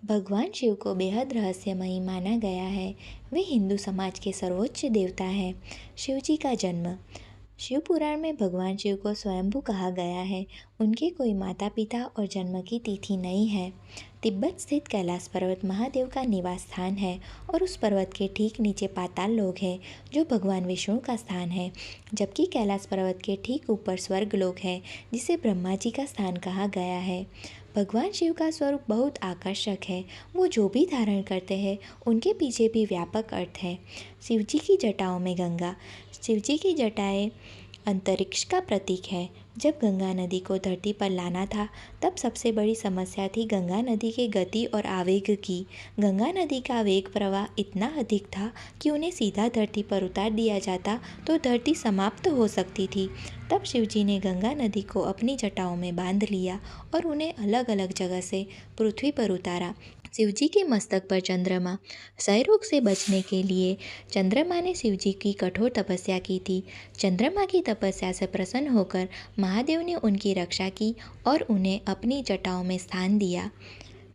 भगवान शिव को बेहद रहस्यमयी माना गया है। वे हिंदू समाज के सर्वोच्च देवता हैं। शिव जी का जन्म। शिव पुराण में भगवान शिव को स्वयंभू कहा गया है। उनके कोई माता पिता और जन्म की तिथि नहीं है। तिब्बत स्थित कैलाश पर्वत महादेव का निवास स्थान है और उस पर्वत के ठीक नीचे पाताल लोक है, जो भगवान विष्णु का स्थान है, जबकि कैलाश पर्वत के ठीक ऊपर स्वर्ग लोक है, जिसे ब्रह्मा जी का स्थान कहा गया है। भगवान शिव का स्वरूप बहुत आकर्षक है। वो जो भी धारण करते हैं, उनके पीछे भी व्यापक अर्थ है। शिव जी की जटाओं में गंगा। शिव जी की जटाएं अंतरिक्ष का प्रतीक है। जब गंगा नदी को धरती पर लाना था, तब सबसे बड़ी समस्या थी गंगा नदी के गति और आवेग की। गंगा नदी का वेग प्रवाह इतना अधिक था कि उन्हें सीधा धरती पर उतार दिया जाता तो धरती समाप्त हो सकती थी। तब शिवजी ने गंगा नदी को अपनी जटाओं में बांध लिया और उन्हें अलग अलग जगह से पृथ्वी पर उतारा। शिवजी के मस्तक पर चंद्रमा। क्षय रोग से बचने के लिए चंद्रमा ने शिवजी की कठोर तपस्या की थी। चंद्रमा की तपस्या से प्रसन्न होकर महादेव ने उनकी रक्षा की और उन्हें अपनी जटाओं में स्थान दिया।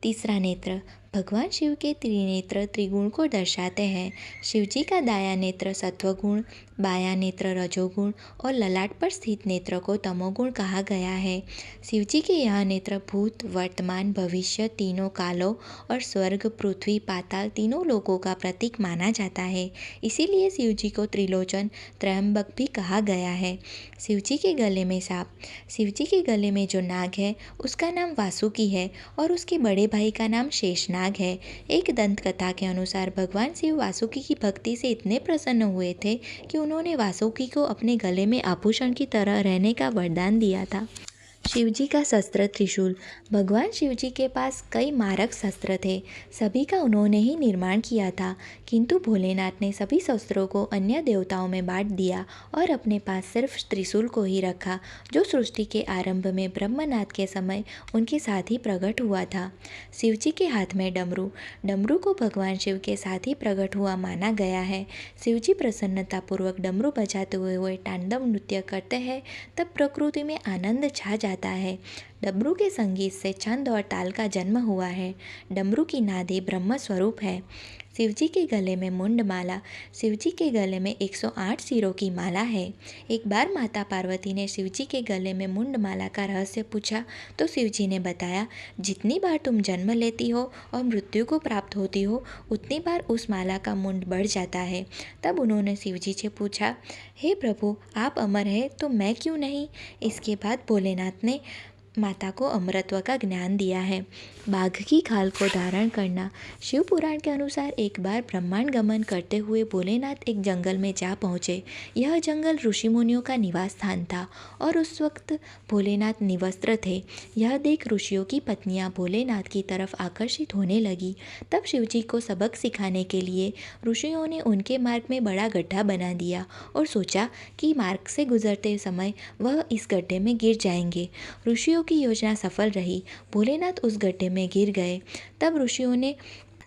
तीसरा नेत्र। भगवान शिव के त्रिनेत्र त्रिगुण को दर्शाते हैं। शिवजी का दाया नेत्र सत्वगुण, बायां नेत्र रजोगुण और ललाट पर स्थित नेत्र को तमोगुण कहा गया है। शिवजी के यह नेत्र भूत, वर्तमान, भविष्य तीनों कालों और स्वर्ग, पृथ्वी, पाताल तीनों लोकों का प्रतीक माना जाता है। इसीलिए शिवजी को त्रिलोचन, त्रयंबक भी कहा गया है। शिवजी के गले में सांप। शिवजी के गले में जो नाग है, उसका नाम वासुकी है और उसके बड़े भाई का नाम शेषनाग है। एक दंत कथा के अनुसार भगवान शिव वासुकी की भक्ति से इतने प्रसन्न हुए थे कि उन्होंने वासुकी को अपने गले में आभूषण की तरह रहने का वरदान दिया था। शिवजी का शस्त्र त्रिशूल। भगवान शिवजी के पास कई मारक शस्त्र थे। सभी का उन्होंने ही निर्माण किया था, किंतु भोलेनाथ ने सभी शस्त्रों को अन्य देवताओं में बांट दिया और अपने पास सिर्फ त्रिशूल को ही रखा, जो सृष्टि के आरंभ में ब्रह्मनाथ के समय उनके साथ ही प्रकट हुआ था। शिवजी के हाथ में डमरू। डमरू को भगवान शिव के साथ ही प्रकट हुआ माना गया है। शिवजी प्रसन्नतापूर्वक डमरू बजाते हुए तांडव नृत्य करते हैं, तब प्रकृति में आनंद छा जाता है। डमरू के संगीत से छंद और ताल का जन्म हुआ है। डमरू की नादे ब्रह्म स्वरूप है। शिवजी के गले में मुंडमाला। शिवजी के गले में 108 सिरों की माला है। एक बार माता पार्वती ने शिवजी के गले में मुंडमाला का रहस्य पूछा तो शिवजी ने बताया, जितनी बार तुम जन्म लेती हो और मृत्यु को प्राप्त होती हो, उतनी बार उस माला का मुंड बढ़ जाता है। तब उन्होंने शिवजी से पूछा, हे प्रभु, आप अमर हैं तो मैं क्यों नहीं? इसके बाद भोलेनाथ ने माता को अमरत्व का ज्ञान दिया है। बाघ की खाल को धारण करना। शिव पुराण के अनुसार एक बार ब्रह्मांड गमन करते हुए भोलेनाथ एक जंगल में जा पहुँचे। यह जंगल ऋषि मुनियों का निवास स्थान था और उस वक्त भोलेनाथ निवस्त्र थे। यह देख ऋषियों की पत्नियां भोलेनाथ की तरफ आकर्षित होने लगी। तब शिवजी को सबक सिखाने के लिए ऋषियों ने उनके मार्ग में बड़ा गड्ढा बना दिया और सोचा कि मार्ग से गुजरते समय वह इस गड्ढे में गिर जाएंगे। ऋषियों की योजना सफल रही। भोलेनाथ उस गड्ढे में गिर गए। तब ऋषियों ने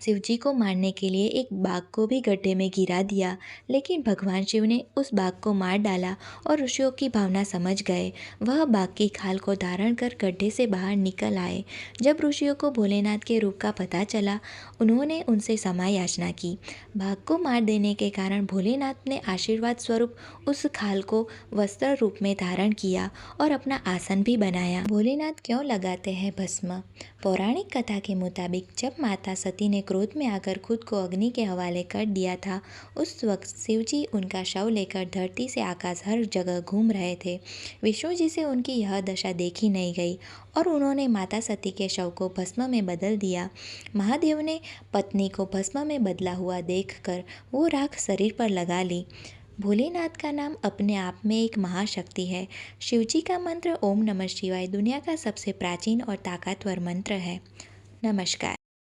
शिवजी को मारने के लिए एक बाघ को भी गड्ढे में गिरा दिया, लेकिन भगवान शिव ने उस बाघ को मार डाला और ऋषियों की भावना समझ गए। वह बाघ की खाल को धारण कर गड्ढे से बाहर निकल आए। जब ऋषियों को भोलेनाथ के रूप का पता चला, उन्होंने उनसे क्षमा याचना की। बाघ को मार देने के कारण भोलेनाथ ने आशीर्वाद स्वरूप उस खाल को वस्त्र रूप में धारण किया और अपना आसन भी बनाया। भोलेनाथ क्यों लगाते हैं भस्म? पौराणिक कथा के मुताबिक जब माता सती ने क्रोध में आकर खुद को अग्नि के हवाले कर दिया था, उस वक्त शिवजी उनका शव लेकर धरती से आकाश हर जगह घूम रहे थे। विष्णु जी से उनकी यह दशा देखी नहीं गई और उन्होंने माता सती के शव को भस्म में बदल दिया। महादेव ने पत्नी को भस्म में बदला हुआ देखकर वो राख शरीर पर लगा ली। भोलेनाथ का नाम अपने आप में एक महाशक्ति है। शिवजी का मंत्र ओम नमः शिवाय दुनिया का सबसे प्राचीन और ताकतवर मंत्र है। नमस्कार।